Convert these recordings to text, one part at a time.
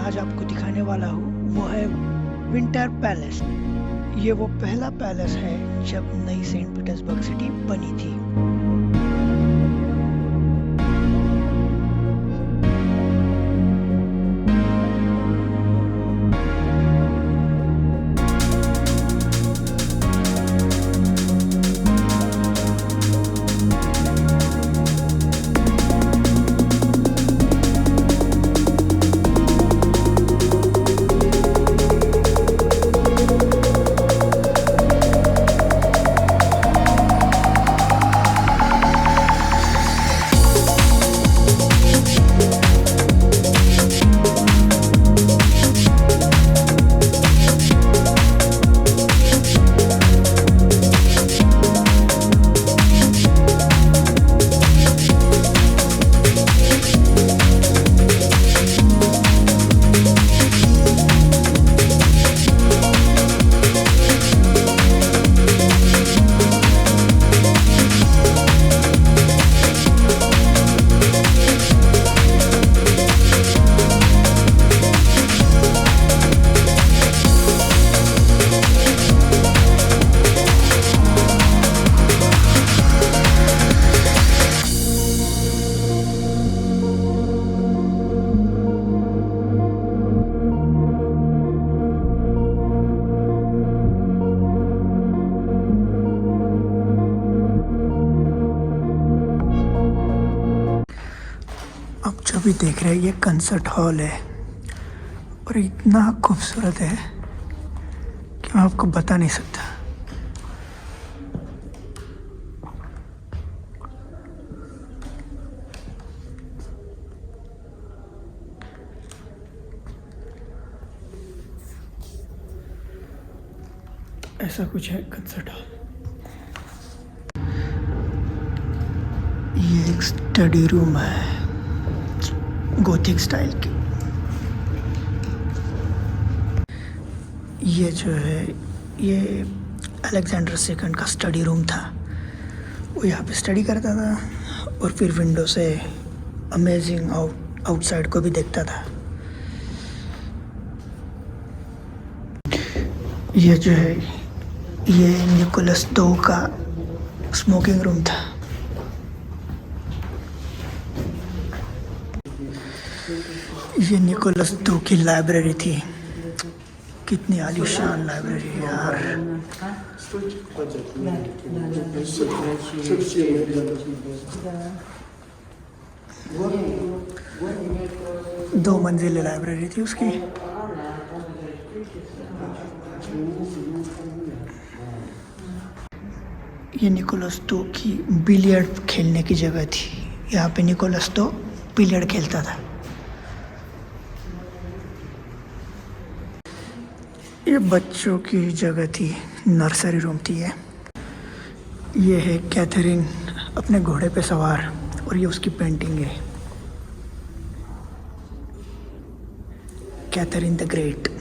आज आपको दिखाने वाला हूँ वो है विंटर पैलेस। ये वो पहला पैलेस है जब नई सेंट पीटर्सबर्ग सिटी बनी थी। आप जो भी देख रहे हैं ये कंसर्ट हॉल है और इतना खूबसूरत है कि मैं आपको बता नहीं सकता। ऐसा कुछ है कंसर्ट हॉल। ये एक स्टडी रूम है गोथिक स्टाइल की। ये जो है ये अलेक्जेंडर सेकंड का स्टडी रूम था। वो यहाँ पे स्टडी करता था और फिर विंडो से अमेजिंग आउटसाइड को भी देखता था। ये जो है ये निकोलस दो का स्मोकिंग रूम था। ये निकोलस दो की लाइब्रेरी थी। कितनी आलीशान लाइब्रेरी है यार। दो मंजिले लाइब्रेरी थी उसकी। ये निकोलस दो की बिलियर्ड खेलने की जगह थी। यहाँ पे निकोलस दो बिलियर्ड खेलता था। ये बच्चों की जगह थी, नर्सरी रूम थी ये है कैथरीन अपने घोड़े पे सवार और ये उसकी पेंटिंग है कैथरीन द ग्रेट।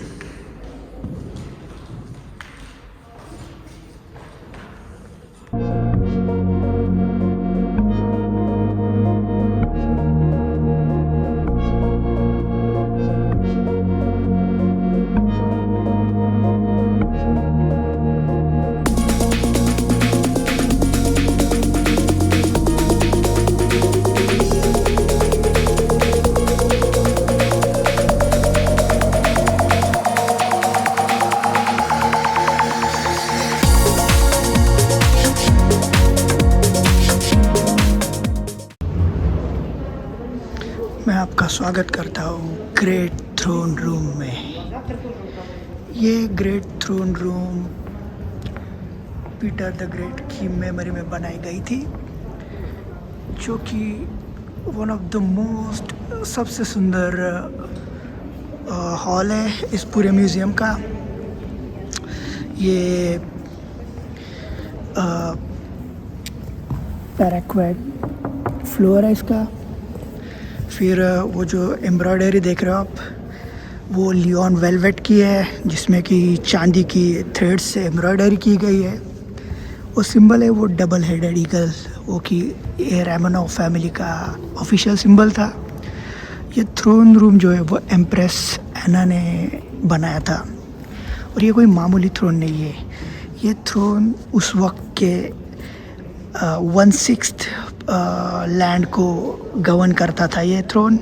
मैं आपका स्वागत करता हूँ ग्रेट थ्रोन रूम में। ये great throne room Peter the Great की मेमोरी में बनाई गई थी, जो कि वन ऑफ द मोस्ट सबसे सुंदर हॉल है इस पूरे म्यूज़ियम का। ये पैराक्वेट फ्लोर है इसका। फिर वो जो एम्ब्रॉयडरी देख रहे हो आप वो लियोन वेलवेट की है, जिसमें कि चांदी की थ्रेड से एम्ब्रॉयडरी की गई है। वो सिंबल है वो डबल हेडेड ईगल, वो कि ये रोमानोव फैमिली का ऑफिशियल सिंबल था। ये थ्रोन रूम जो है वो एम्प्रेस डायना ने बनाया था। और ये कोई मामूली थ्रोन नहीं है, ये थ्रोन उस वक्त के 1/6 लैंड को गवर्न करता था ये थ्रोन।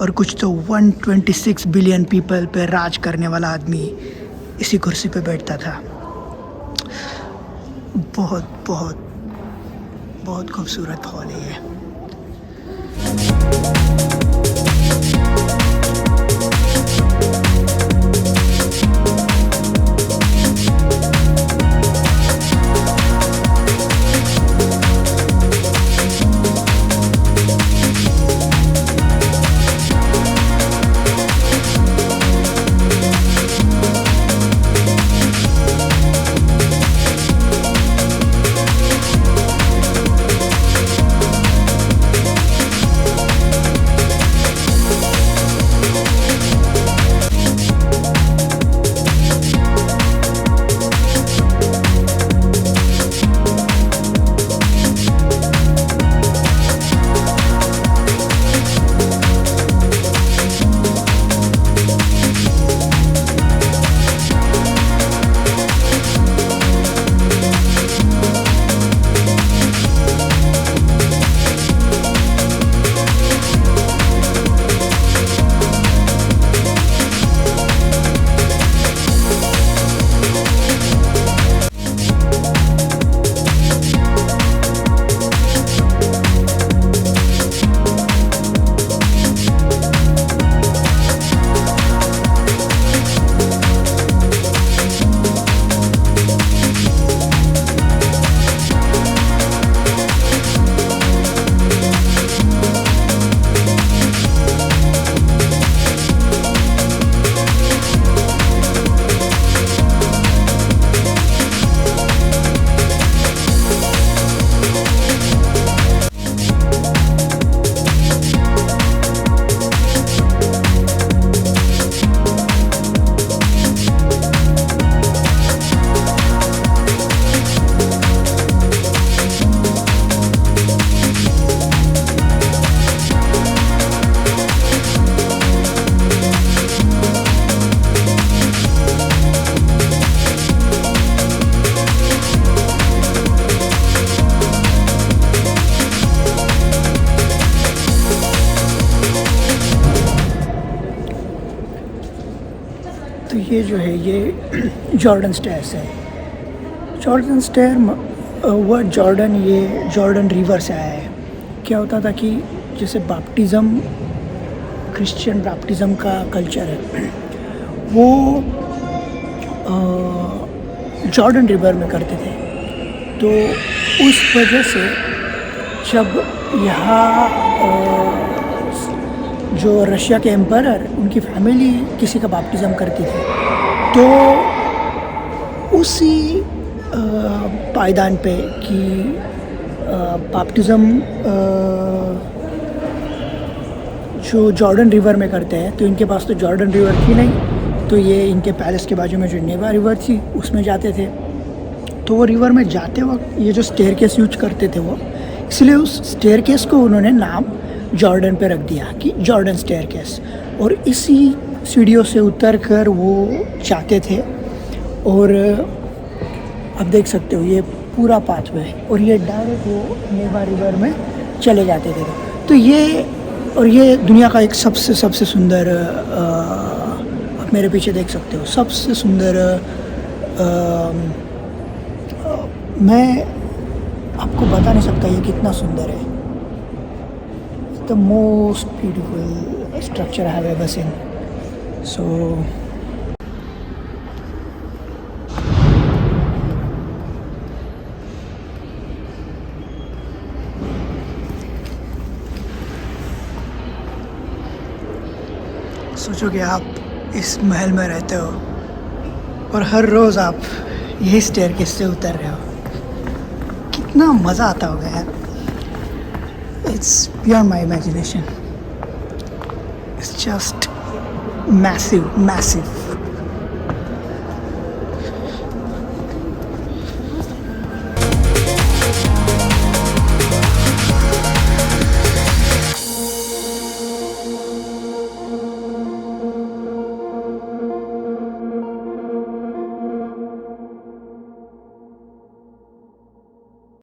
और कुछ तो 126 बिलियन पीपल पे राज करने वाला आदमी इसी कुर्सी पे बैठता था। बहुत बहुत बहुत खूबसूरत हॉल है ये। तो ये जो है ये जॉर्डन स्टेयर्स है। जॉर्डन स्टेयर वर्ड जॉर्डन ये जॉर्डन रिवर से आया है। क्या होता था कि जैसे बैप्टिज़्म, क्रिश्चियन बैप्टिज़्म का कल्चर है वो जॉर्डन रिवर में करते थे। तो उस वजह से जब यहाँ जो रशिया के एम्परर उनकी फैमिली किसी का बैप्टिज़्म करती थी तो उसी पायदान पे कि बैप्टिज़्म जो जॉर्डन रिवर में करते हैं, तो इनके पास तो जॉर्डन रिवर थी नहीं, तो ये इनके पैलेस के बाजू में जो नेवा रिवर थी उसमें जाते थे। तो वो रिवर में जाते वक्त ये जो स्टेयरकेस यूज करते थे वो, इसलिए उस स्टेयरकेस को उन्होंने नाम जॉर्डन पे रख दिया कि जॉर्डन स्टेयरकेस। और इसी सीढ़ियों से उतर कर वो जाते थे। और आप देख सकते हो ये पूरा पाथवे और ये डायरेक्ट वो नेवा रिवर में चले जाते थे। तो ये दुनिया का एक सबसे सुंदर, आप मेरे पीछे देख सकते हो, सबसे सुंदर, मैं आपको बता नहीं सकता ये कितना सुंदर है। The most beautiful structure I have ever seen. So सोचो कि आप इस महल में रहते हो और हर रोज़ आप यही स्टेयरकेस से उतर रहे हो, कितना मज़ा आता होगा यार। It's beyond my imagination. It's just massive.